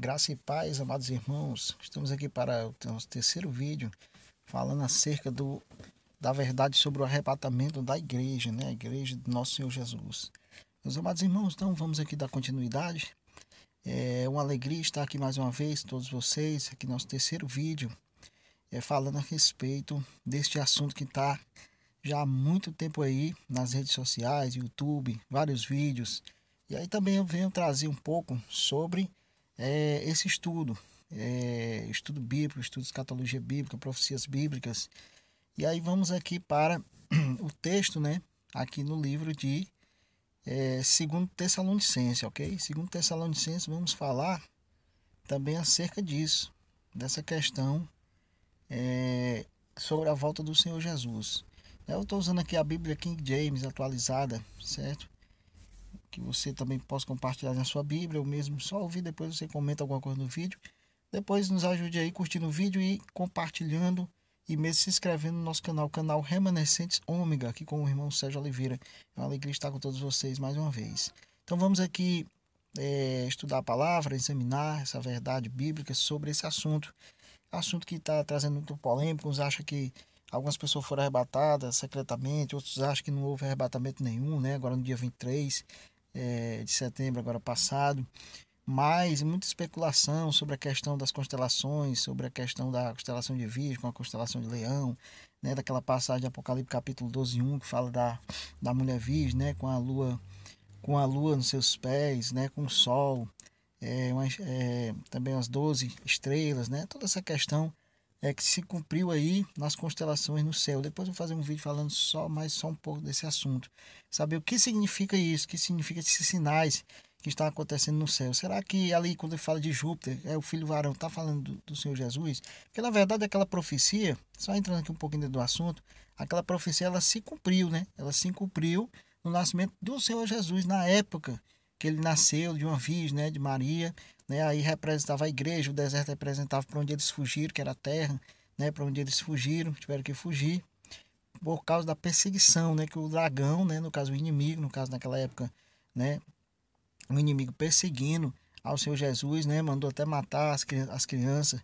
Graça e paz, amados irmãos. Estamos aqui para o nosso terceiro vídeo, falando acerca da verdade sobre o arrebatamento da igreja, né? A igreja do nosso Senhor Jesus. Meus amados irmãos, então vamos aqui dar continuidade. É uma alegria estar aqui mais uma vez, todos vocês, aqui no nosso terceiro vídeo, falando a respeito deste assunto que está já há muito tempo aí nas redes sociais, YouTube, vários vídeos. E aí também eu venho trazer um pouco sobre esse estudo, estudo bíblico, estudo de escatologia bíblica, profecias bíblicas. E aí vamos aqui para o texto, né? Aqui no livro de 2 Tessalonicenses, ok? 2 Tessalonicenses, vamos falar também acerca disso, dessa questão sobre a volta do Senhor Jesus. Eu estou usando aqui a Bíblia King James atualizada, certo? Que você também possa compartilhar na sua Bíblia, ou mesmo só ouvir, depois você comenta alguma coisa no vídeo. Depois nos ajude aí curtindo o vídeo e compartilhando e mesmo se inscrevendo no nosso canal, canal Remanescentes Ômega, aqui com o irmão Sérgio Oliveira. É uma alegria estar com todos vocês mais uma vez. Então vamos aqui estudar a palavra, examinar essa verdade bíblica sobre esse assunto. Assunto que está trazendo muito polêmico, uns acham que algumas pessoas foram arrebatadas secretamente, outros acham que não houve arrebatamento nenhum, né? Agora no dia 23 de setembro, agora passado. Mas muita especulação sobre a questão das constelações, sobre a questão da constelação de Virgem com a constelação de Leão, né? Daquela passagem de Apocalipse capítulo 12:1 que fala da mulher virgem, né? Com a lua nos seus pés, né? Com o sol, também as 12 estrelas, né? Toda essa questão que se cumpriu aí nas constelações no céu. Depois eu vou fazer um vídeo falando só um pouco desse assunto. Saber o que significa isso, o que significa esses sinais que estão acontecendo no céu. Será que ali, quando ele fala de Júpiter, o filho varão, está falando do Senhor Jesus? Porque na verdade aquela profecia, só entrando aqui um pouquinho dentro do assunto, aquela profecia ela se cumpriu, né? Ela se cumpriu no nascimento do Senhor Jesus, na época que ele nasceu de uma virgem, né, de Maria, né, aí representava a igreja, o deserto representava para onde eles fugiram, que era a terra, né, para onde eles fugiram, tiveram que fugir por causa da perseguição, né, que o dragão, né, no caso o inimigo, no caso naquela época, né, o inimigo perseguindo ao Senhor Jesus, né, mandou até matar as crianças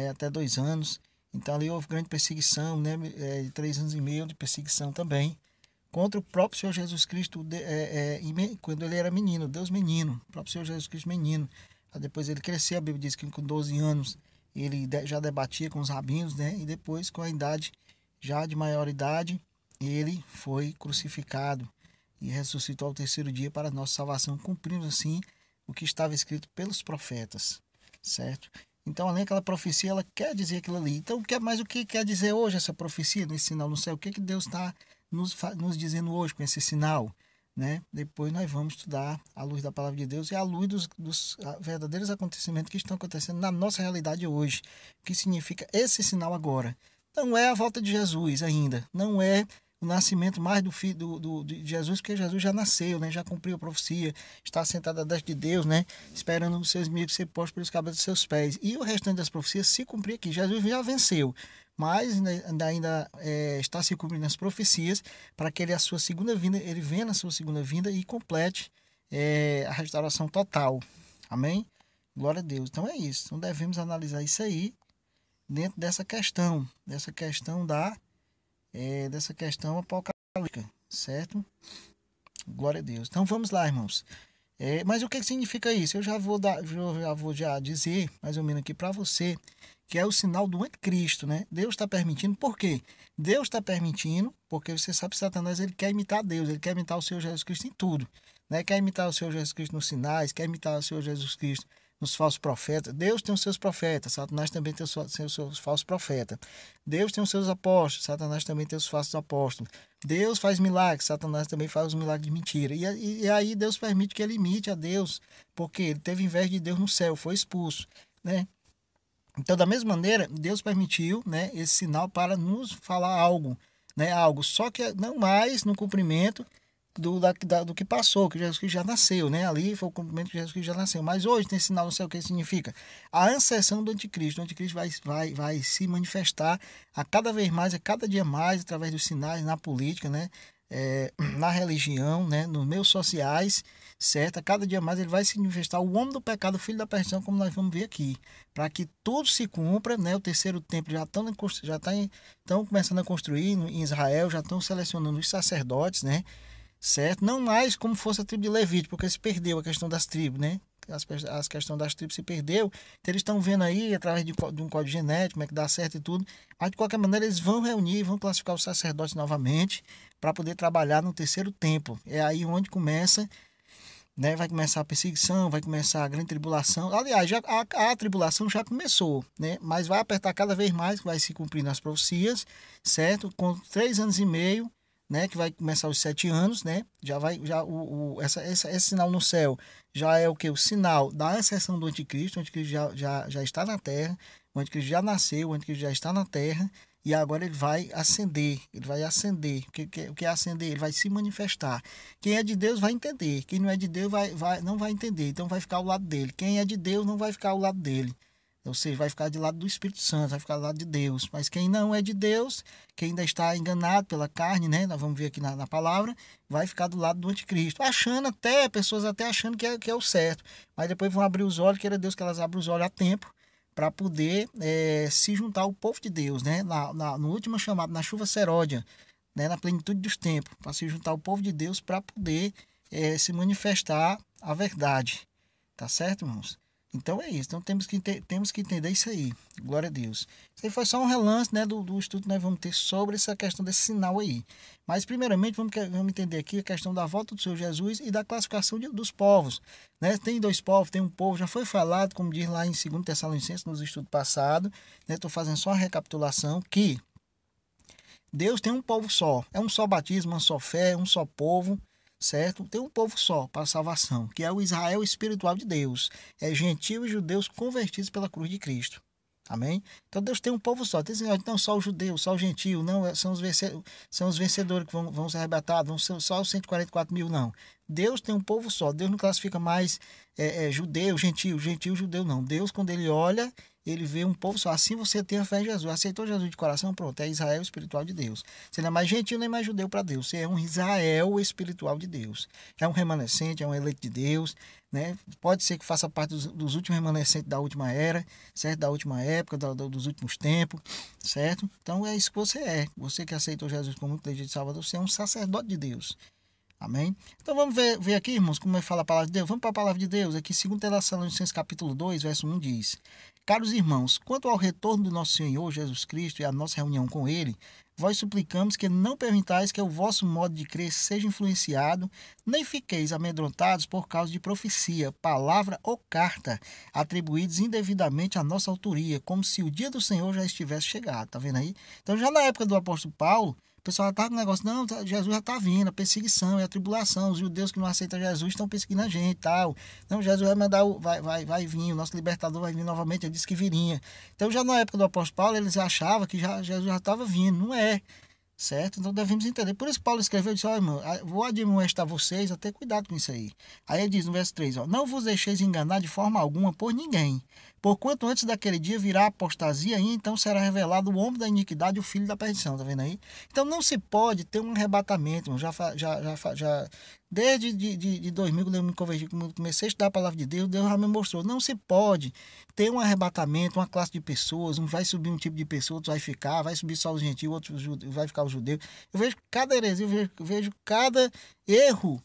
até 2 anos. Então ali houve grande perseguição, né, 3 anos e meio de perseguição também contra o próprio Senhor Jesus Cristo, quando ele era menino, Deus menino, o próprio Senhor Jesus Cristo menino. Aí depois ele cresceu, a Bíblia diz que com 12 anos ele já debatia com os rabinos, né? E depois, com a idade, já de maioridade, ele foi crucificado e ressuscitou ao terceiro dia para a nossa salvação, cumprindo assim o que estava escrito pelos profetas, certo? Então, além daquela profecia, ela quer dizer aquilo ali. Então, mas o que quer dizer hoje essa profecia, nesse sinal no céu? O que Deus está nos dizendo hoje com esse sinal, né? Depois nós vamos estudar à luz da palavra de Deus e à luz dos verdadeiros acontecimentos que estão acontecendo na nossa realidade hoje. O que significa esse sinal agora? Não é a volta de Jesus ainda, não é o nascimento mais do filho de Jesus, porque Jesus já nasceu, né? Já cumpriu a profecia, está sentado à destra de Deus, né? Esperando os seus inimigos ser postos pelos cabelos dos seus pés. E o restante das profecias se cumprir aqui. Jesus já venceu, mas ainda está se cumprindo as profecias para que ele, a sua segunda vinda, ele venha na sua segunda vinda e complete a restauração total. Amém? Glória a Deus. Então é isso. Então devemos analisar isso aí dentro dessa questão dessa questão apocalíptica, certo? Glória a Deus. Então vamos lá, irmãos. Mas o que significa isso? Eu já vou dizer mais ou menos aqui para você que é o sinal do anticristo, né? Deus está permitindo, por quê? Deus está permitindo, porque você sabe que Satanás ele quer imitar Deus, ele quer imitar o Senhor Jesus Cristo em tudo, né? Quer imitar o Senhor Jesus Cristo nos sinais, quer imitar o Senhor Jesus Cristo nos falsos profetas. Deus tem os seus profetas, Satanás também tem os seus falsos profetas. Deus tem os seus apóstolos, Satanás também tem os falsos apóstolos. Deus faz milagres, Satanás também faz os milagres de mentira. E aí Deus permite que ele imite a Deus, porque ele teve inveja de Deus no céu, foi expulso, né? Então, da mesma maneira, Deus permitiu, né, esse sinal para nos falar algo, né, algo, só que não mais no cumprimento do que passou, que Jesus Cristo já nasceu, né? Ali foi o cumprimento que Jesus Cristo já nasceu. Mas hoje tem sinal, não sei o que significa. A ascensão do anticristo. O anticristo vai se manifestar a cada vez mais, a cada dia mais, através dos sinais na política, né? Na religião, né? Nos meios sociais, certo? A cada dia mais ele vai se manifestar o homem do pecado, o filho da perdição, como nós vamos ver aqui, para que tudo se cumpra, né? O terceiro templo estão começando a construir em Israel, já estão selecionando os sacerdotes, né? Certo? Não mais como fosse a tribo de Levítico, porque se perdeu a questão das tribos, né? As questões das tribos se perdeu, então eles estão vendo aí, através de um código genético, como é que dá certo e tudo, mas de qualquer maneira eles vão reunir, vão classificar os sacerdotes novamente, para poder trabalhar no terceiro templo. É aí onde começa, né? Vai começar a perseguição, vai começar a grande tribulação. Aliás, a tribulação já começou, né? Mas vai apertar cada vez mais, vai se cumprir nas profecias, certo? Com 3 anos e meio, né, que vai começar os 7 anos, né, esse sinal no céu já é o que? O sinal da ascensão do anticristo. O anticristo já está na terra, o anticristo já nasceu, o anticristo já está na terra, e agora ele vai acender. O que é acender? Ele vai se manifestar. Quem é de Deus vai entender, quem não é de Deus não vai entender, então vai ficar ao lado dele. Quem é de Deus não vai ficar ao lado dele. Ou seja, vai ficar de lado do Espírito Santo, vai ficar do lado de Deus. Mas quem não é de Deus, quem ainda está enganado pela carne, né? Nós vamos ver aqui na palavra, vai ficar do lado do anticristo. Pessoas até achando que é o certo. Mas depois vão abrir os olhos, queira Deus que elas abram os olhos a tempo, para poder se juntar ao povo de Deus, né? No último chamado, na chuva seródia, né? Na plenitude dos tempos, para se juntar ao povo de Deus, para poder se manifestar a verdade. Tá certo, irmãos? Então é isso. Então temos que entender isso aí. Glória a Deus. Isso aí foi só um relance, né, do estudo que nós vamos ter sobre essa questão desse sinal aí. Mas primeiramente vamos entender aqui a questão da volta do Senhor Jesus e da classificação dos povos. Né? Tem 2 povos, tem um povo. Já foi falado, como diz lá em 2 Tessalonicenses, nos estudos passados. Estou fazendo só uma recapitulação que Deus tem um povo só. É um só batismo, uma só fé, um só povo. Certo? Tem um povo só para a salvação, que é o Israel espiritual de Deus. É gentil e judeus convertidos pela cruz de Cristo. Amém? Então Deus tem um povo só. Tem assim, não só o judeu, só o gentil, não, são os vencedores que vão ser arrebatados, vão ser só os 144 mil, não. Deus tem um povo só. Deus não classifica mais judeu, gentil, judeu, não. Deus, quando ele olha, ele vê um povo só. Assim você tem a fé em Jesus. Aceitou Jesus de coração, pronto. É Israel espiritual de Deus. Você não é mais gentil nem mais judeu para Deus. Você é um Israel espiritual de Deus. É um remanescente, é um eleito de Deus. Né? Pode ser que faça parte dos últimos remanescentes da última era, certo? Da última época, dos últimos tempos, certo? Então é isso que você é. Você que aceitou Jesus como legítimo Salvador, você é um sacerdote de Deus. Amém? Então vamos ver aqui, irmãos, como é que fala a palavra de Deus. Vamos para a palavra de Deus. Aqui, 2 Tessalonicenses capítulo 2, verso 1 diz: Caros irmãos, quanto ao retorno do nosso Senhor Jesus Cristo e à nossa reunião com Ele, vós suplicamos que não permitais que o vosso modo de crer seja influenciado, nem fiqueis amedrontados por causa de profecia, palavra ou carta, atribuídos indevidamente à nossa autoria, como se o dia do Senhor já estivesse chegado. Tá vendo aí? Então, já na época do apóstolo Paulo, o pessoal já está com o negócio, não, Jesus já está vindo, a perseguição e a tribulação, os judeus que não aceitam Jesus estão perseguindo a gente e tal. Não, Jesus vai mandar, vai vir, o nosso libertador vai vir novamente, ele disse que viria. Então, já na época do apóstolo Paulo, eles achavam que Jesus já estava vindo, não é, certo? Então, devemos entender. Por isso, Paulo escreveu, disse, ó, irmão, vou admoestar vocês a ter cuidado com isso aí. Aí ele diz no verso 3, ó, não vos deixeis enganar de forma alguma por ninguém, porquanto antes daquele dia virá a apostasia e então será revelado o homem da iniquidade e o filho da perdição, tá vendo aí? Então não se pode ter um arrebatamento, desde de 2000, quando eu me converti, quando eu comecei a estudar a palavra de Deus, Deus já me mostrou, não se pode ter um arrebatamento, uma classe de pessoas, um vai subir um tipo de pessoa, outro vai ficar, vai subir só os gentios, outro vai ficar o judeu. Eu vejo cada heresia, eu vejo cada erro,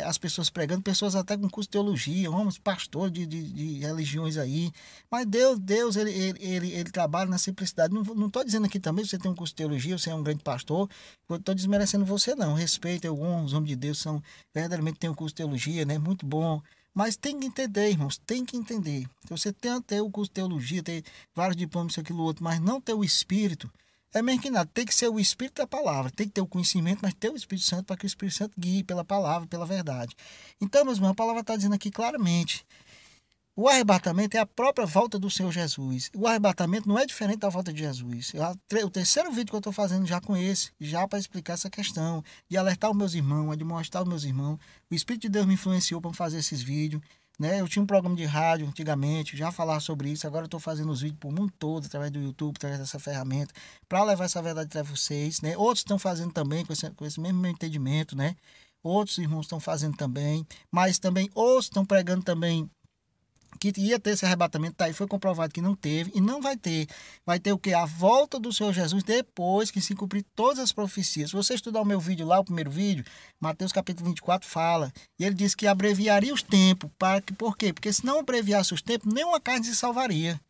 as pessoas pregando, pessoas até com curso de teologia, homens, pastores de religiões aí. Mas Deus ele trabalha na simplicidade. Não estou dizendo aqui também, você tem um curso de teologia, você é um grande pastor, eu estou desmerecendo você, não. Respeito alguns homens de Deus, são verdadeiramente tem um curso de teologia, né? Muito bom. Mas tem que entender, irmãos, tem que entender. Se você tem até o curso de teologia, tem vários diplomas, isso, aquilo, outro, mas não ter o Espírito, é mesmo que nada, tem que ser o Espírito da palavra, tem que ter o conhecimento, mas ter o Espírito Santo para que o Espírito Santo guie pela palavra, pela verdade. Então, meus irmãos, a palavra está dizendo aqui claramente, o arrebatamento é a própria volta do Senhor Jesus. O arrebatamento não é diferente da volta de Jesus. O terceiro vídeo que eu estou fazendo já com esse, já para explicar essa questão, de alertar os meus irmãos, de mostrar aos meus irmãos. O Espírito de Deus me influenciou para fazer esses vídeos. Né? Eu tinha um programa de rádio antigamente, já falava sobre isso, agora eu estou fazendo os vídeos para o mundo todo, através do YouTube, através dessa ferramenta, para levar essa verdade para vocês. Né? Outros estão fazendo também com esse mesmo meu entendimento, né? outros irmãos estão fazendo também, mas também outros estão pregando também que ia ter esse arrebatamento, tá aí, foi comprovado que não teve e não vai ter. Vai ter o que? A volta do Senhor Jesus depois que se cumprir todas as profecias. Se você estudar o meu vídeo lá, o primeiro vídeo, Mateus capítulo 24 fala, e ele diz que abreviaria os tempos. Por quê? Porque se não abreviasse os tempos, nenhuma carne se salvaria.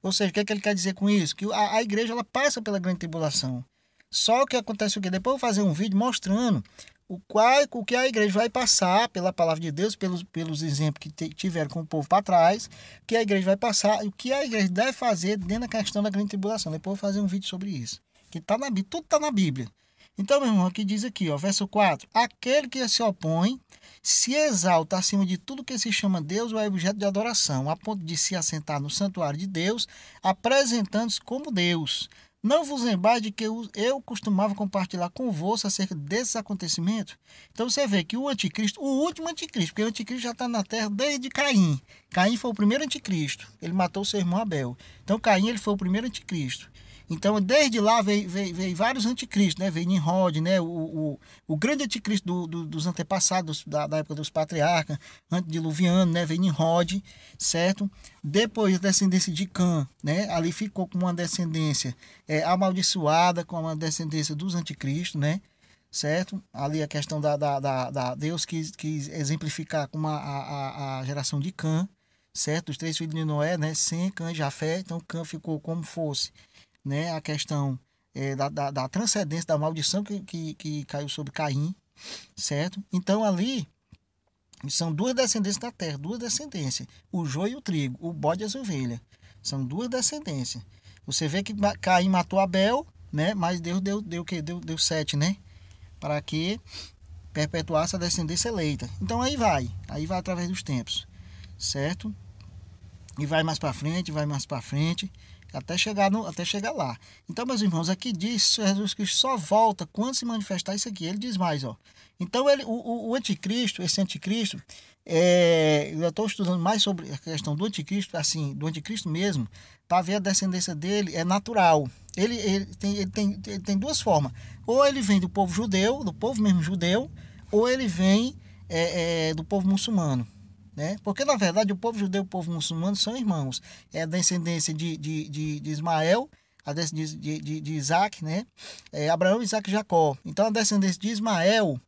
Ou seja, o que é que ele quer dizer com isso? Que a igreja ela passa pela grande tribulação. Só que acontece o quê? Depois eu vou fazer um vídeo mostrando o que a igreja vai passar pela palavra de Deus, pelos exemplos que tiveram com o povo para trás, que a igreja vai passar, o que a igreja deve fazer dentro da questão da grande tribulação. Depois eu vou fazer um vídeo sobre isso. Que tá na Bíblia, tudo está na Bíblia. Então, meu irmão, aqui diz aqui, ó, verso 4. Aquele que se opõe se exalta acima de tudo que se chama Deus ou é objeto de adoração, a ponto de se assentar no santuário de Deus, apresentando-se como Deus. Não vos lembrais de que eu costumava compartilhar convosco acerca desses acontecimentos? Então você vê que o anticristo, o último anticristo, porque o anticristo já está na terra desde Caim. Caim foi o primeiro anticristo. Ele matou seu irmão Abel. Então Caim ele foi o primeiro anticristo. Então, desde lá veio vários anticristos, né? Veio Nimrod, né? O grande anticristo dos antepassados, da época dos patriarcas, antediluviano, né? Veio Nimrod, certo? Depois, a descendência de Cã, né? Ali ficou com uma descendência amaldiçoada, com uma descendência dos anticristos, né? Certo? Ali a questão da Deus quis exemplificar com a geração de Cã, certo? Os 3 filhos de Noé, né? Sem Cã e Jafé, então Cã ficou como fosse, né, a questão da transcendência da maldição que caiu sobre Caim, certo? Então ali são 2 descendências da terra, 2 descendências, o joio e o trigo, o bode e as ovelhas, são 2 descendências. Você vê que Caim matou Abel, né? Mas Deus deu 7, né? Para que perpetuasse a descendência eleita. Então aí vai através dos tempos, certo? E vai mais para frente, até chegar lá. Então, meus irmãos, aqui diz que Jesus Cristo só volta quando se manifestar isso aqui. Ele diz mais, ó. Então, o anticristo, esse anticristo, eu estou estudando mais sobre a questão do anticristo, assim, do anticristo mesmo, para ver a descendência dele, é natural. Ele tem 2 formas. Ou ele vem do povo judeu, do povo mesmo judeu, ou ele vem do povo muçulmano. Né? Porque na verdade o povo judeu e o povo muçulmano são irmãos. É a descendência de Ismael, a descendência de Isaac, né? Abraão, Isaac e Jacó. Então a descendência de Ismael,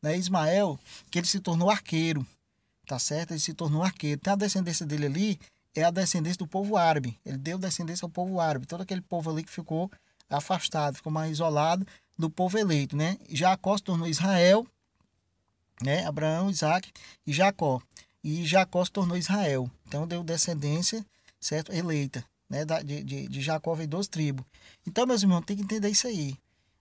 né? Ismael, que ele se tornou arqueiro, tá certo? Ele se tornou arqueiro. Então a descendência dele ali é a descendência do povo árabe. Ele deu descendência ao povo árabe. Todo aquele povo ali que ficou afastado, ficou mais isolado do povo eleito, né? Jacó se tornou Israel, né? Abraão, Isaac e Jacó. E Jacó se tornou Israel. Então deu descendência, certo? Eleita, né? De Jacó veio 12 tribos. Então, meus irmãos, tem que entender isso aí.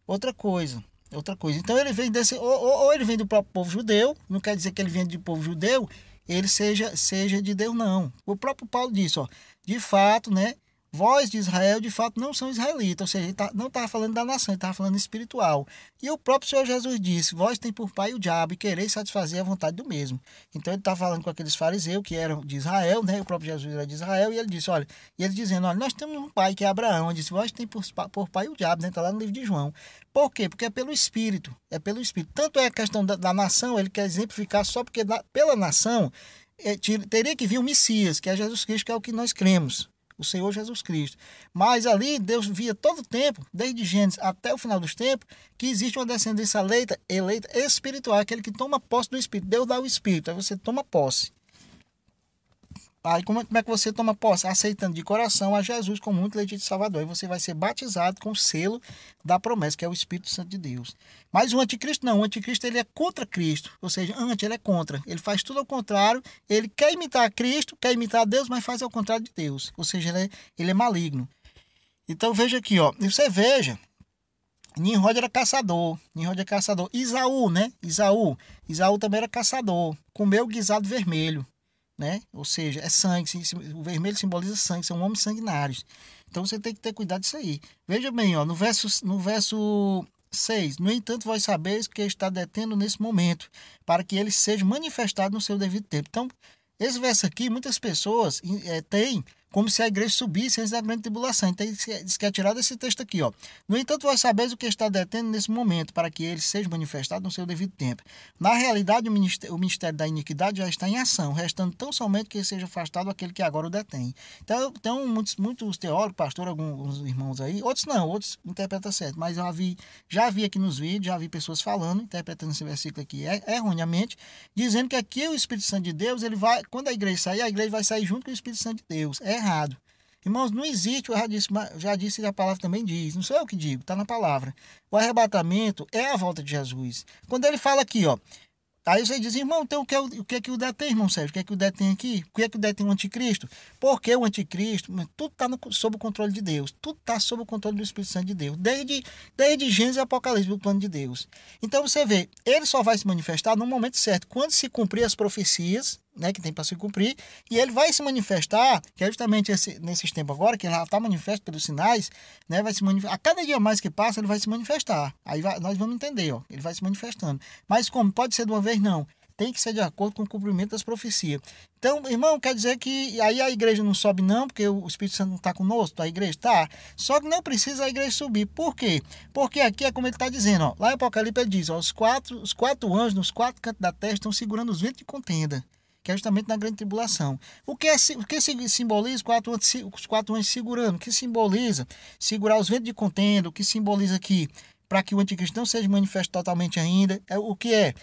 Outra coisa. Então ele vem desse. Ou ele vem do próprio povo judeu. Não quer dizer que ele vem do povo judeu, ele seja de Deus, não. O próprio Paulo disse, ó, de fato, né? Vós de Israel, de fato, não são israelitas. Ou seja, ele não estava falando da nação, ele estava falando espiritual. E o próprio Senhor Jesus disse, vós tem por pai o diabo e quereis satisfazer a vontade do mesmo. Então ele está falando com aqueles fariseus que eram de Israel, né? O próprio Jesus era de Israel, e ele disse, olha, e ele dizendo, olha, nós temos um pai que é Abraão. Ele disse, vós tem por pai o diabo, né? Está lá no livro de João. Por quê? Porque é pelo Espírito. É pelo Espírito. Tanto é a questão da nação, ele quer exemplificar só porque pela nação teria que vir o Messias, que é Jesus Cristo, que é o que nós cremos. O Senhor Jesus Cristo. Mas ali Deus via todo o tempo, desde Gênesis até o final dos tempos, que existe uma descendência eleita espiritual, aquele que toma posse do Espírito. Deus dá o Espírito, aí você toma posse. Aí como é que você toma posse? Aceitando de coração a Jesus como único legítimo Salvador. E você vai ser batizado com o selo da promessa, que é o Espírito Santo de Deus. Mas o anticristo não. O anticristo ele é contra Cristo. Ou seja, ele é contra. Ele faz tudo ao contrário. Ele quer imitar Cristo, quer imitar Deus, mas faz ao contrário de Deus. Ou seja, ele é maligno. Então veja aqui, ó. E você veja, Nimrod era caçador. Isaú, né? Isaú também era caçador. Comeu guisado vermelho. Né? Ou seja, é sangue, o vermelho simboliza sangue, são homens sanguinários. Então você tem que ter cuidado disso aí. Veja bem, ó, no verso 6, no entanto, vós sabeis que está detendo nesse momento, para que ele seja manifestado no seu devido tempo. Então, esse verso aqui, muitas pessoas têm como se a igreja subisse antes da grande tribulação. Então, diz que é tirado esse texto aqui, ó. No entanto, vós sabeis o que está detendo nesse momento, para que ele seja manifestado no seu devido tempo. Na realidade, o ministério da iniquidade já está em ação, restando tão somente que seja afastado aquele que agora o detém. Então muitos teólogos, pastor, alguns irmãos aí, outros não, outros interpretam certo, mas já vi aqui nos vídeos, já vi pessoas falando, interpretando esse versículo aqui erroneamente, dizendo que aqui o Espírito Santo de Deus, ele vai, quando a igreja vai sair junto com o Espírito Santo de Deus. É errado. Irmãos, não existe, eu já disse, a palavra também diz, não sou eu que digo, está na palavra. O arrebatamento é a volta de Jesus. Quando ele fala aqui, ó, aí você diz, irmão, então o que é que o detém, irmão Sérgio? O que é que o detém aqui? O que é que o detém o anticristo? Porque o anticristo, tudo está sob o controle de Deus. Tudo está sob o controle do Espírito Santo de Deus. Desde Gênesis e Apocalipse, do plano de Deus. Então você vê, ele só vai se manifestar no momento certo, quando se cumprir as profecias, né, que tem para se cumprir, e ele vai se manifestar, que é justamente nesses tempos agora, que ele já está manifesto pelos sinais, né, vai se manifestar, a cada dia mais que passa, ele vai se manifestar. Aí nós vamos entender, ó, ele vai se manifestando. Mas como? Pode ser de uma vez? Não. Tem que ser de acordo com o cumprimento das profecias. Então, irmão, quer dizer que aí a igreja não sobe não, porque o Espírito Santo não está conosco, a igreja está. Só que não precisa a igreja subir. Por quê? Porque aqui é como ele está dizendo, ó, lá em Apocalipse ele diz, ó, os quatro anjos nos quatro cantos da terra estão segurando os ventos de contenda, que é justamente na grande tribulação. O que simboliza os quatro anjos segurando? O que simboliza segurar os ventos de contenda? O que simboliza aqui? Para que o anticristo não seja manifesto totalmente ainda. O que é?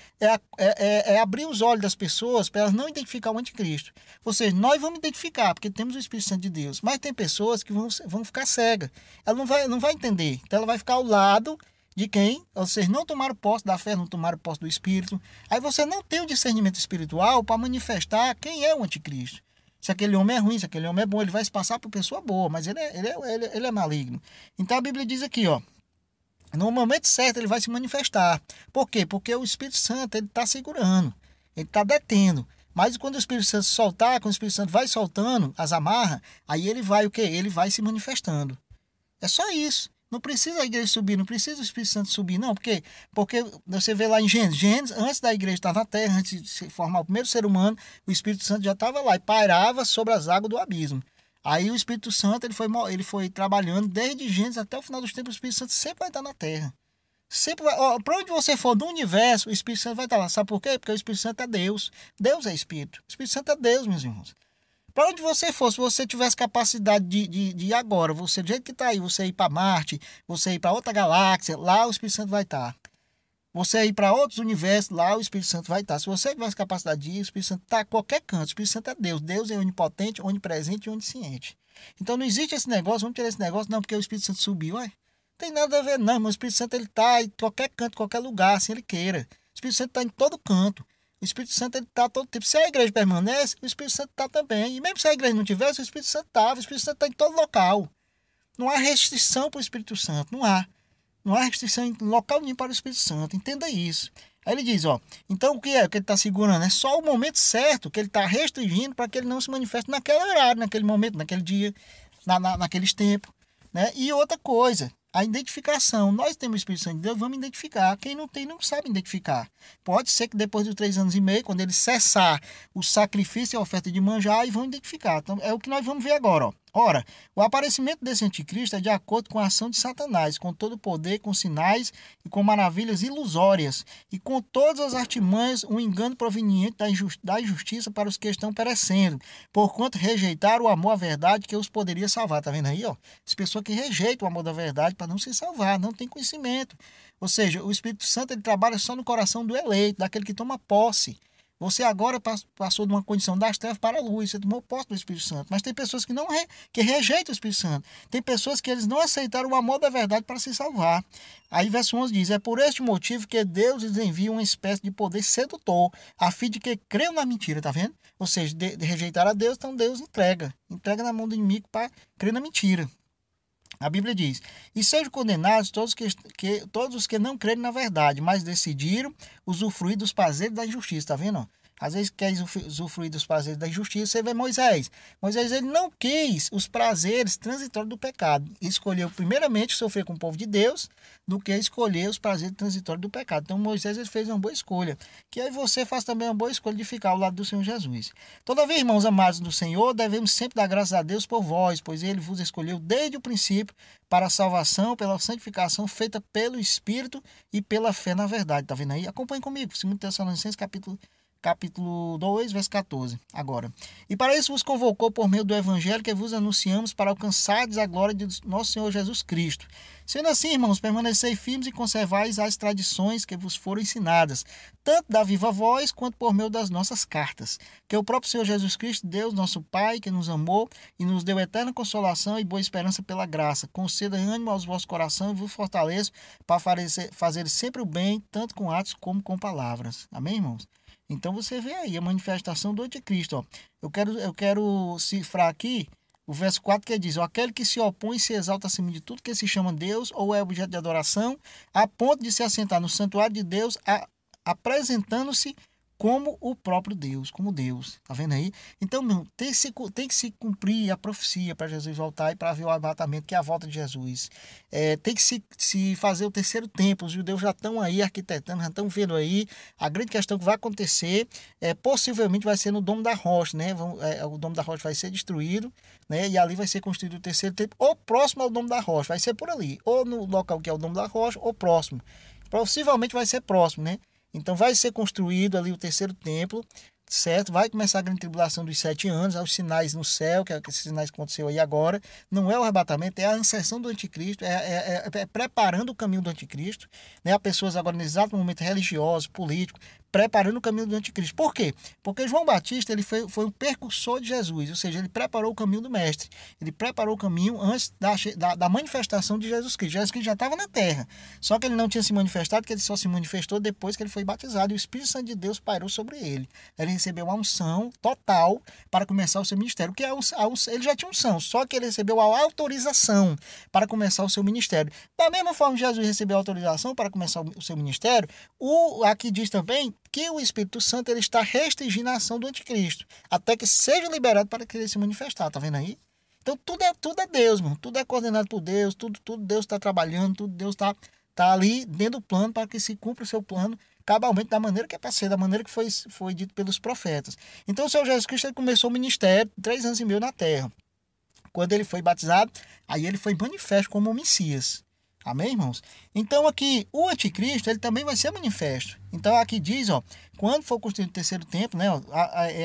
É abrir os olhos das pessoas para elas não identificar o anticristo. Ou seja, nós vamos identificar, porque temos o Espírito Santo de Deus. Mas tem pessoas que vão ficar cegas. Ela não vai entender. Então ela vai ficar ao lado de quem? Vocês não tomaram posse da fé, não tomaram posse do Espírito. Aí você não tem o discernimento espiritual para manifestar quem é o anticristo. Se aquele homem é ruim, se aquele homem é bom, ele vai se passar por pessoa boa, mas ele é maligno. Então a Bíblia diz aqui, ó, no momento certo ele vai se manifestar. Por quê? Porque o Espírito Santo ele está segurando, ele está detendo. Mas quando o Espírito Santo soltar, quando o Espírito Santo vai soltando as amarras, aí ele vai o quê? Ele vai se manifestando. É só isso. Não precisa a igreja subir, não precisa o Espírito Santo subir, não. Porque você vê lá em Gênesis, antes da igreja estar na terra, antes de se formar o primeiro ser humano, o Espírito Santo já estava lá e pairava sobre as águas do abismo. Aí o Espírito Santo ele foi trabalhando desde Gênesis até o final dos tempos. O Espírito Santo sempre vai estar na terra. Sempre vai, para onde você for no universo, o Espírito Santo vai estar lá. Sabe por quê? Porque o Espírito Santo é Deus. Deus é Espírito. O Espírito Santo é Deus, meus irmãos. Para onde você for, se você tivesse capacidade de ir agora, você do jeito que está aí, você ir para Marte, você ir para outra galáxia, lá o Espírito Santo vai estar. Você ir para outros universos, lá o Espírito Santo vai estar. Se você tivesse capacidade de ir, o Espírito Santo está a qualquer canto. O Espírito Santo é Deus. Deus é onipotente, onipresente e onisciente. Então não existe esse negócio, vamos tirar esse negócio, não, porque o Espírito Santo subiu. Ué, não tem nada a ver, não, mas o Espírito Santo ele está em qualquer canto, qualquer lugar, assim ele queira. O Espírito Santo está em todo canto. O Espírito Santo ele está todo tempo. Se a igreja permanece, o Espírito Santo está também. E mesmo se a igreja não tivesse, o Espírito Santo estava. O Espírito Santo está em todo local. Não há restrição para o Espírito Santo. Não há. Não há restrição em local nenhum para o Espírito Santo. Entenda isso. Aí ele diz, ó, então o que é que ele está segurando? É só o momento certo que ele está restringindo para que ele não se manifeste naquele horário, naquele momento, naquele dia, naqueles tempos. Né? E outra coisa, a identificação. Nós temos o Espírito Santo de Deus, vamos identificar. Quem não tem, não sabe identificar. Pode ser que depois dos 3 anos e meio, quando ele cessar o sacrifício e a oferta de manjar, aí vão identificar. Então, é o que nós vamos ver agora, ó. Ora, o aparecimento desse anticristo é de acordo com a ação de Satanás, com todo o poder, com sinais e com maravilhas ilusórias, e com todas as artimanhas, um engano proveniente da injustiça para os que estão perecendo, porquanto rejeitaram o amor à verdade que os poderia salvar. Tá vendo aí, ó? As pessoas que rejeitam o amor da verdade para não se salvar, não tem conhecimento. Ou seja, o Espírito Santo ele trabalha só no coração do eleito, daquele que toma posse. Você agora passou de uma condição das trevas para a luz, você tomou posse do Espírito Santo. Mas tem pessoas que rejeitam o Espírito Santo. Tem pessoas que eles não aceitaram o amor da verdade para se salvar. Aí verso 11 diz, é por este motivo que Deus lhes envia uma espécie de poder sedutor, a fim de que creiam na mentira, tá vendo? Ou seja, de rejeitar a Deus, então Deus entrega na mão do inimigo para crer na mentira. A Bíblia diz, e sejam condenados todos os que não creem na verdade, mas decidiram usufruir dos prazeres da injustiça, tá vendo? Às vezes quer usufruir dos prazeres da injustiça. Você vê Moisés. Moisés, ele não quis os prazeres transitórios do pecado. Escolheu primeiramente sofrer com o povo de Deus do que escolher os prazeres transitórios do pecado. Então Moisés, ele fez uma boa escolha. Que aí você faz também uma boa escolha de ficar ao lado do Senhor Jesus. Todavia, irmãos amados do Senhor, devemos sempre dar graças a Deus por vós, pois ele vos escolheu desde o princípio para a salvação, pela santificação feita pelo Espírito e pela fé na verdade. Tá vendo aí? Acompanhe comigo. 2 Tessalonicenses, capítulo 2, verso 14. Agora. E para isso vos convocou por meio do evangelho que vos anunciamos para alcançardes a glória de nosso Senhor Jesus Cristo. Sendo assim, irmãos, permanecei firmes e conservais as tradições que vos foram ensinadas, tanto da viva voz quanto por meio das nossas cartas. Que o próprio Senhor Jesus Cristo, Deus, nosso Pai, que nos amou e nos deu eterna consolação e boa esperança pela graça, conceda ânimo aos vossos corações e vos fortaleça para fazer sempre o bem, tanto com atos como com palavras. Amém, irmãos? Então você vê aí a manifestação do anticristo. Ó. Eu quero cifrar aqui o verso 4 que diz: ó, aquele que se opõe e se exalta acima de tudo que se chama Deus ou é objeto de adoração, a ponto de se assentar no santuário de Deus, apresentando-se como o próprio Deus, como Deus. Tá vendo aí? Então, meu, tem que se cumprir a profecia para Jesus voltar e para ver o arrebatamento, que é a volta de Jesus. Tem que se fazer o terceiro templo. Os judeus já estão aí arquitetando, já estão vendo aí. A grande questão que vai acontecer possivelmente vai ser no Domo da Rocha, né? O Domo da Rocha vai ser destruído, né? E ali vai ser construído o terceiro templo, ou próximo ao Domo da Rocha. Vai ser por ali, ou no local que é o Domo da Rocha, ou próximo. Possivelmente vai ser próximo, né? Então vai ser construído ali o terceiro templo, certo? Vai começar a grande tribulação dos 7 anos, os sinais no céu, que é esses sinais que aconteceu aí agora. Não é o arrebatamento, é a inserção do anticristo, é preparando o caminho do anticristo, né? Há pessoas agora nesse exato momento religiosos, políticos, preparando o caminho do anticristo. Por quê? Porque João Batista ele foi um precursor de Jesus, ou seja, ele preparou o caminho do mestre. Ele preparou o caminho antes da manifestação de Jesus Cristo. Jesus Cristo já estava na terra, só que ele não tinha se manifestado, porque ele só se manifestou depois que ele foi batizado e o Espírito Santo de Deus pairou sobre ele. Ele recebeu a unção total para começar o seu ministério. Que ele já tinha unção, só que ele recebeu a autorização para começar o seu ministério. Da mesma forma que Jesus recebeu a autorização para começar o seu ministério, aqui diz também que o Espírito Santo ele está restringindo a ação do anticristo, até que seja liberado para que ele se manifestar, tá vendo aí? Então tudo é Deus, mano. Tudo é coordenado por Deus, tudo Deus está trabalhando, tudo Deus está ali dentro do plano para que se cumpra o seu plano cabalmente da maneira que é para ser, da maneira que foi dito pelos profetas. Então o Senhor Jesus Cristo ele começou o ministério 3 anos e meio na terra. Quando ele foi batizado, aí ele foi manifesto como o Messias. Amém, irmãos? Então aqui, o anticristo, ele também vai ser manifesto. Então aqui diz, ó, quando for construído o terceiro templo, né, ó,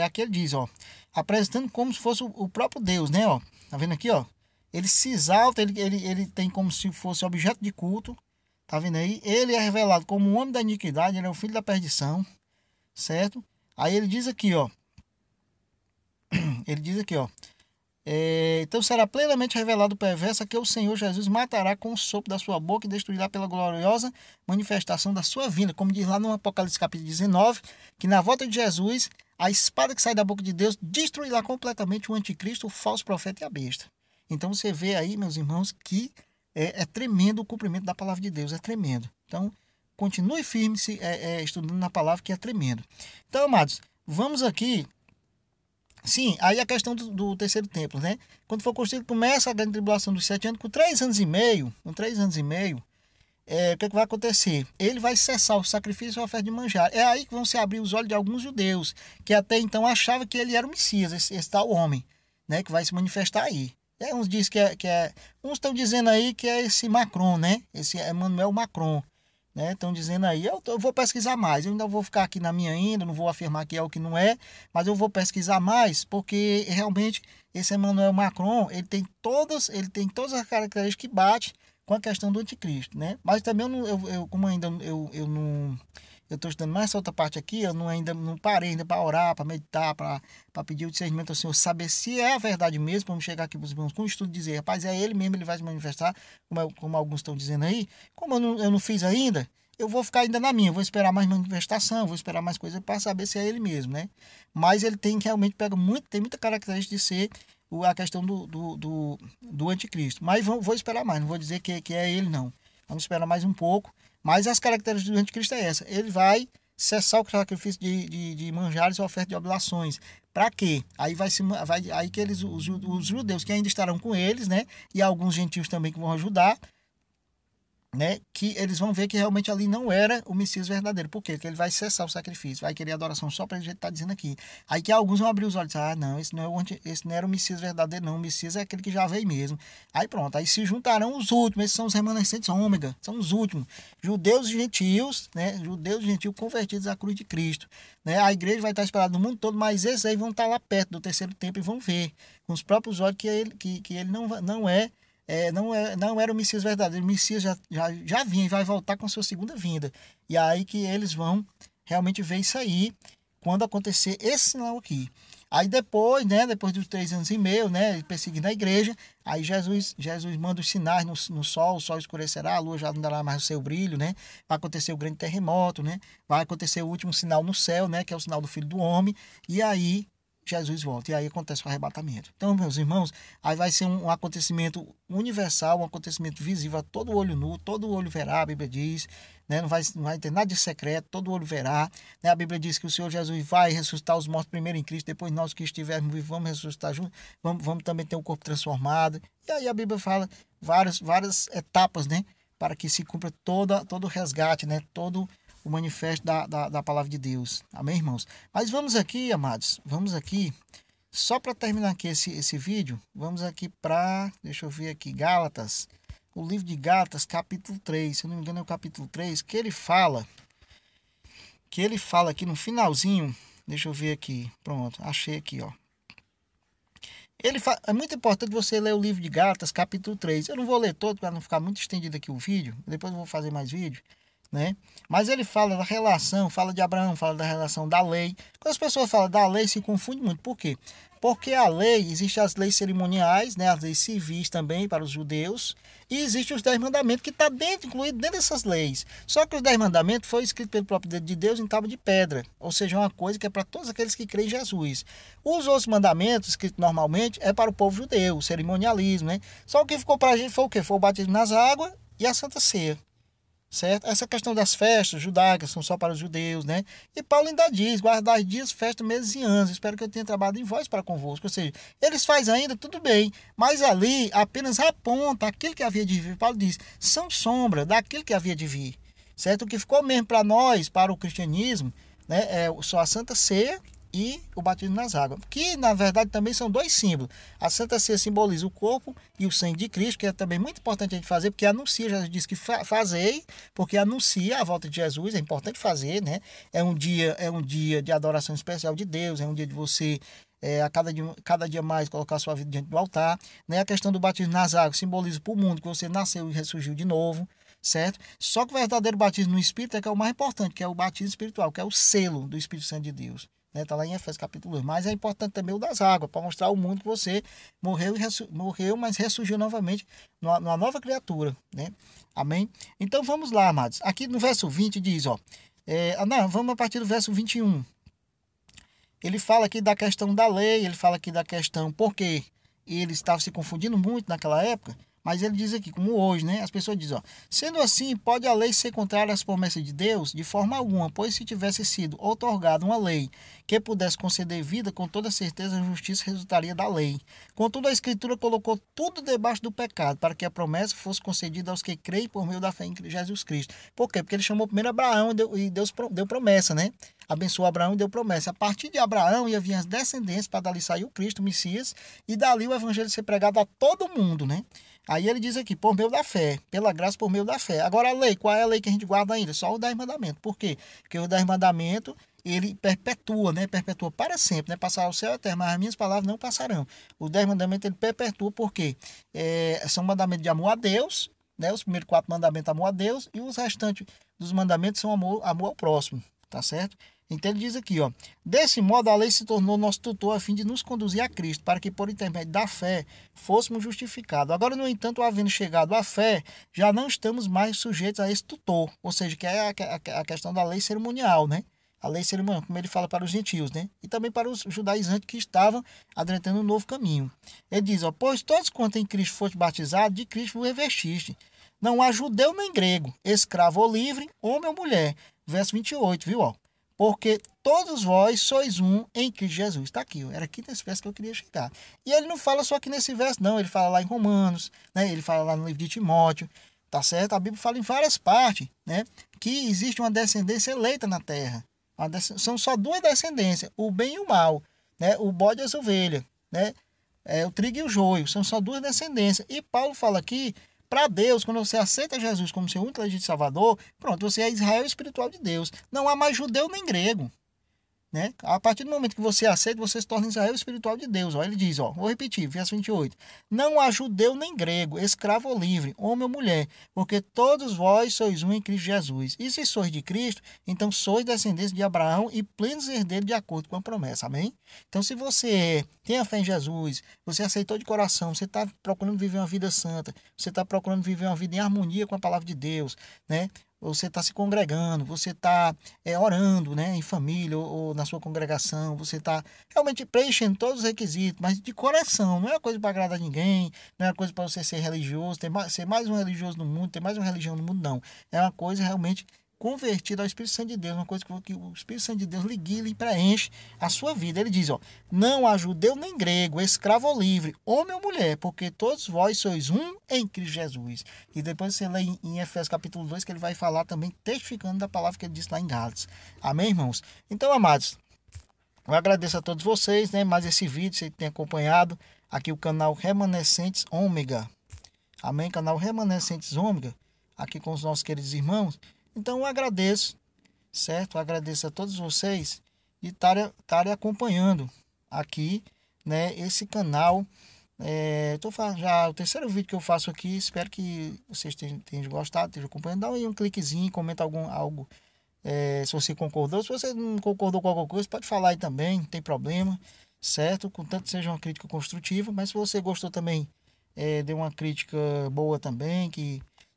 aqui ele diz, ó, apresentando como se fosse o próprio Deus, né, ó. Tá vendo aqui, ó? Ele se exalta, ele tem como se fosse objeto de culto. Tá vendo aí? Ele é revelado como o homem da iniquidade, ele é o filho da perdição, certo? Aí ele diz aqui, ó. Ele diz aqui, ó. Então será plenamente revelado o perverso que o Senhor Jesus matará com o sopro da sua boca e destruirá pela gloriosa manifestação da sua vinda, como diz lá no Apocalipse capítulo 19, que na volta de Jesus, a espada que sai da boca de Deus destruirá completamente o anticristo, o falso profeta e a besta. Então você vê aí, meus irmãos, que é tremendo o cumprimento da palavra de Deus, é tremendo. Então continue firme estudando na palavra, que é tremendo. Então, amados, vamos aqui. Sim, aí a questão do terceiro templo, né? Quando for construído, começa a grande tribulação dos 7 anos, com 3 anos e meio, o que vai acontecer? Ele vai cessar o sacrifício e a oferta de manjar. É aí que vão se abrir os olhos de alguns judeus, que até então achavam que ele era o Messias, esse tal homem, né? Que vai se manifestar aí. Uns dizem uns estão dizendo aí que é esse Macron, né? Esse Emmanuel Macron. Né? Estão dizendo aí, eu vou pesquisar mais, eu ainda vou ficar aqui na minha ainda, não vou afirmar que é o que não é, mas eu vou pesquisar mais, porque realmente esse Emmanuel Macron, ele tem todas as características que bate com a questão do anticristo, né? Mas também como ainda eu não estou estudando mais essa outra parte aqui, eu ainda não parei ainda para orar, para meditar, para pedir o discernimento ao Senhor, saber se é a verdade mesmo, vamos chegar aqui para os irmãos com o estudo e dizer, rapaz, é ele mesmo, ele vai se manifestar, como alguns estão dizendo aí. Como eu não fiz ainda, eu vou ficar ainda na minha, vou esperar mais manifestação, vou esperar mais coisas para saber se é ele mesmo, né? Mas ele tem tem muita característica de ser a questão do anticristo. Mas vou esperar mais, não vou dizer que é ele não. Vamos esperar mais um pouco. Mas as características do anticristo é essa. Ele vai cessar o sacrifício de manjares e oferta de oblações. Para quê? Aí aí que os judeus que ainda estarão com eles, né? E alguns gentios também que vão ajudar, né, que eles vão ver que realmente ali não era o Messias verdadeiro. Por quê? Porque ele vai cessar o sacrifício, vai querer adoração só para a gente estar dizendo aqui. Aí que alguns vão abrir os olhos e dizer, não, esse não era o Messias verdadeiro, não. O Messias é aquele que já veio mesmo. Aí pronto, aí se juntarão os últimos, esses são os remanescentes ômega, são os últimos. Judeus e gentios, né? Judeus e gentios convertidos à cruz de Cristo. Né? A igreja vai estar espalhada no mundo todo, mas esses aí vão estar lá perto do terceiro templo e vão ver com os próprios olhos que ele não era o Messias verdadeiro. O Messias já vinha e vai voltar com sua segunda vinda. E aí que eles vão realmente ver isso aí quando acontecer esse sinal aqui. Aí depois, né, depois dos 3 anos e meio, né, perseguindo a igreja, aí Jesus manda os sinais no sol, o sol escurecerá, a lua já não dará mais o seu brilho, né, vai acontecer o grande terremoto, né, vai acontecer o último sinal no céu, né, que é o sinal do Filho do Homem, e aí Jesus volta, e aí acontece o arrebatamento. Então, meus irmãos, aí vai ser um acontecimento universal, um acontecimento visível a todo olho nu, todo olho verá, a Bíblia diz, né? Não vai ter nada de secreto, todo olho verá, né? A Bíblia diz que o Senhor Jesus vai ressuscitar os mortos primeiro em Cristo, depois nós que estivermos vivos vamos ressuscitar juntos, vamos também ter um corpo transformado. E aí a Bíblia fala várias etapas, né? Para que se cumpra todo o resgate, né? Todo o manifesto da palavra de Deus. Amém, irmãos? Mas vamos aqui, amados, vamos aqui, só para terminar aqui esse vídeo, vamos aqui para, deixa eu ver aqui, Gálatas, o livro de Gálatas, capítulo 3, se eu não me engano é o capítulo 3, que ele fala aqui no finalzinho, deixa eu ver aqui, pronto, achei aqui, ó. É muito importante você ler o livro de Gálatas, capítulo 3. Eu não vou ler todo para não ficar muito estendido aqui o vídeo, depois eu vou fazer mais vídeo. Né? Mas ele fala da relação, fala de Abraão, fala da relação da lei. Quando as pessoas falam da lei, se confunde muito. Por quê? Porque a lei, existem as leis cerimoniais, né? As leis civis também para os judeus, e existem os 10 mandamentos que está incluído dentro dessas leis. Só que os 10 mandamentos foi escrito pelo próprio dedo de Deus em tábua de pedra, ou seja, uma coisa que é para todos aqueles que creem em Jesus. Os outros mandamentos, escritos normalmente, é para o povo judeu, o cerimonialismo, né? Só o que ficou para a gente foi o quê? Foi o batismo nas águas e a Santa Ceia. Certo? Essa questão das festas judaicas são só para os judeus, né? E Paulo ainda diz, guardar dias, festas, meses e anos. Espero que eu tenha trabalhado em vós para convosco. Ou seja, eles fazem ainda, tudo bem, mas ali apenas aponta aquilo que havia de vir. Paulo diz, são sombra daquilo que havia de vir. Certo? O que ficou mesmo para nós, para o cristianismo, né? É só a Santa Ceia e o batismo nas águas, que na verdade também são 2 símbolos. A Santa Ceia simboliza o corpo e o sangue de Cristo, que é também muito importante a gente fazer, porque anuncia, Jesus diz que fazei, porque anuncia a volta de Jesus, é importante fazer, né? É um dia de adoração especial de Deus, é um dia de você a cada dia mais colocar sua vida diante do altar, né? A questão do batismo nas águas simboliza para o mundo que você nasceu e ressurgiu de novo, certo? Só que o verdadeiro batismo no Espírito é que é o mais importante, que é o batismo espiritual, que é o selo do Espírito Santo de Deus. Está lá em Efésios capítulo 2. Mas é importante também o das águas, para mostrar ao mundo que você morreu, mas ressurgiu novamente numa nova criatura. Né? Amém? Então vamos lá, amados. Aqui no verso 20 diz, ó. Vamos a partir do verso 21. Ele fala aqui da questão da lei, ele fala aqui da questão porque ele estava se confundindo muito naquela época. Mas ele diz aqui, como hoje, né? As pessoas dizem, ó, sendo assim, pode a lei ser contrária às promessas de Deus? De forma alguma, pois se tivesse sido outorgada uma lei que pudesse conceder vida, com toda certeza a justiça resultaria da lei. Contudo, a Escritura colocou tudo debaixo do pecado, para que a promessa fosse concedida aos que creem por meio da fé em Jesus Cristo. Por quê? Porque ele chamou primeiro Abraão e Deus deu promessa, né? Abençoou Abraão e deu promessa. A partir de Abraão ia vir as descendências, para dali sair o Cristo, o Messias, e dali o evangelho ser pregado a todo mundo, né? Aí ele diz aqui, por meio da fé, pela graça por meio da fé. Agora a lei, qual é a lei que a gente guarda ainda? Só o 10 mandamentos. Por quê? Porque o 10 mandamentos, ele perpetua, né? Perpetua para sempre, né? Passará o céu eterno, mas as minhas palavras não passarão. Os 10 mandamentos, ele perpetua, porque são mandamentos de amor a Deus, né? Os primeiros 4 mandamentos, amor a Deus, e os restantes dos mandamentos são amor ao próximo, tá certo? Então ele diz aqui, ó, desse modo a lei se tornou nosso tutor a fim de nos conduzir a Cristo, para que por intermédio da fé fôssemos justificados. Agora, no entanto, havendo chegado à fé, já não estamos mais sujeitos a esse tutor, ou seja, que é a questão da lei cerimonial, né? A lei cerimonial, como ele fala para os gentios, né? E também para os judaizantes que estavam adentando um novo caminho. Ele diz, ó, pois todos quanto em Cristo foste batizados, de Cristo vos revestiste. Não há judeu nem grego, escravo ou livre, homem ou mulher. Verso 28, viu, ó? porque todos vós sois um em Cristo Jesus. Está aqui, era aqui nesse verso que eu queria chegar. E ele não fala só aqui nesse verso, não. Ele fala lá em Romanos, né? Ele fala lá no livro de Timóteo, tá certo? A Bíblia fala em várias partes, né? Que existe uma descendência eleita na terra. São só duas descendências, o bem e o mal, né? O bode e as ovelhas, né? O trigo e o joio, são só duas descendências. E Paulo fala aqui, para Deus, quando você aceita Jesus como seu único legítimo Salvador, pronto, você é Israel espiritual de Deus. Não há mais judeu nem grego. Né? A partir do momento que você aceita, você se torna Israel espiritual de Deus. Ó, ele diz, ó, vou repetir, verso 28. Não há judeu nem grego, escravo ou livre, homem ou mulher, porque todos vós sois um em Cristo Jesus. E se sois de Cristo, então sois descendentes de Abraão e plenos herdeiros de acordo com a promessa. Amém? Então, se você tem a fé em Jesus, você aceitou de coração, você está procurando viver uma vida santa, você está procurando viver uma vida em harmonia com a palavra de Deus, né? Você está se congregando, você está orando, né, em família ou na sua congregação, você está realmente preenchendo todos os requisitos, mas de coração, não é uma coisa para agradar ninguém, não é uma coisa para você ser religioso, ser mais um religioso no mundo, ter mais uma religião no mundo, não. É uma coisa realmente convertida ao Espírito Santo de Deus, uma coisa que o Espírito Santo de Deus lhe guia e preenche a sua vida. Ele diz, ó, não há judeu nem grego, escravo ou livre, homem ou mulher, porque todos vós sois um em Cristo Jesus. E depois você lê em Efésios capítulo 2, que ele vai falar também, testificando da palavra que ele disse lá em Gálatas. Amém, irmãos? Então, amados, eu agradeço a todos vocês, né? Mais esse vídeo, você tem acompanhado aqui o canal Remanescentes Ômega. Amém? Canal Remanescentes Ômega, aqui com os nossos queridos irmãos. Então, eu agradeço, certo? Eu agradeço a todos vocês de estarem acompanhando aqui, né? Esse canal. Já o terceiro vídeo que eu faço aqui. Espero que vocês tenham gostado, estejam acompanhando. Dá aí um cliquezinho, comenta algo. Se você concordou, se você não concordou com alguma coisa, pode falar aí também, não tem problema, certo? Contanto que seja uma crítica construtiva, mas se você gostou também, dê uma crítica boa também,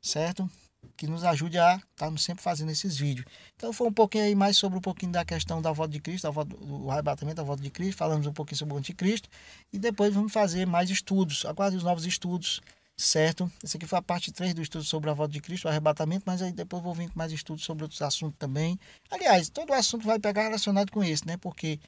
certo? Que nos ajude a estarmos sempre fazendo esses vídeos. Então foi um pouquinho aí mais sobre um pouquinho da questão da volta de Cristo, do arrebatamento da volta de Cristo, falamos um pouquinho sobre o anticristo e depois vamos fazer mais estudos, aguarde os novos estudos, certo? Essa aqui foi a parte 3 do estudo sobre a volta de Cristo, o arrebatamento, mas aí depois vou vir com mais estudos sobre outros assuntos também. Aliás, todo assunto vai pegar relacionado com esse, né? Porque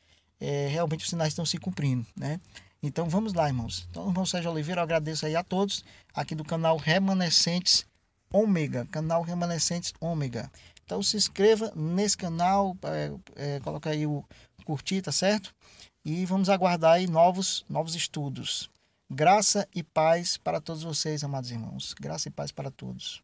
realmente os sinais estão se cumprindo, né? Então vamos lá, irmãos. Então, irmão Sérgio Oliveira, eu agradeço aí a todos aqui do canal Remanescentes Ômega, canal Remanescentes Ômega. Então se inscreva nesse canal, coloca aí o curtir, tá certo? E vamos aguardar aí novos estudos. Graça e paz para todos vocês, amados irmãos. Graça e paz para todos.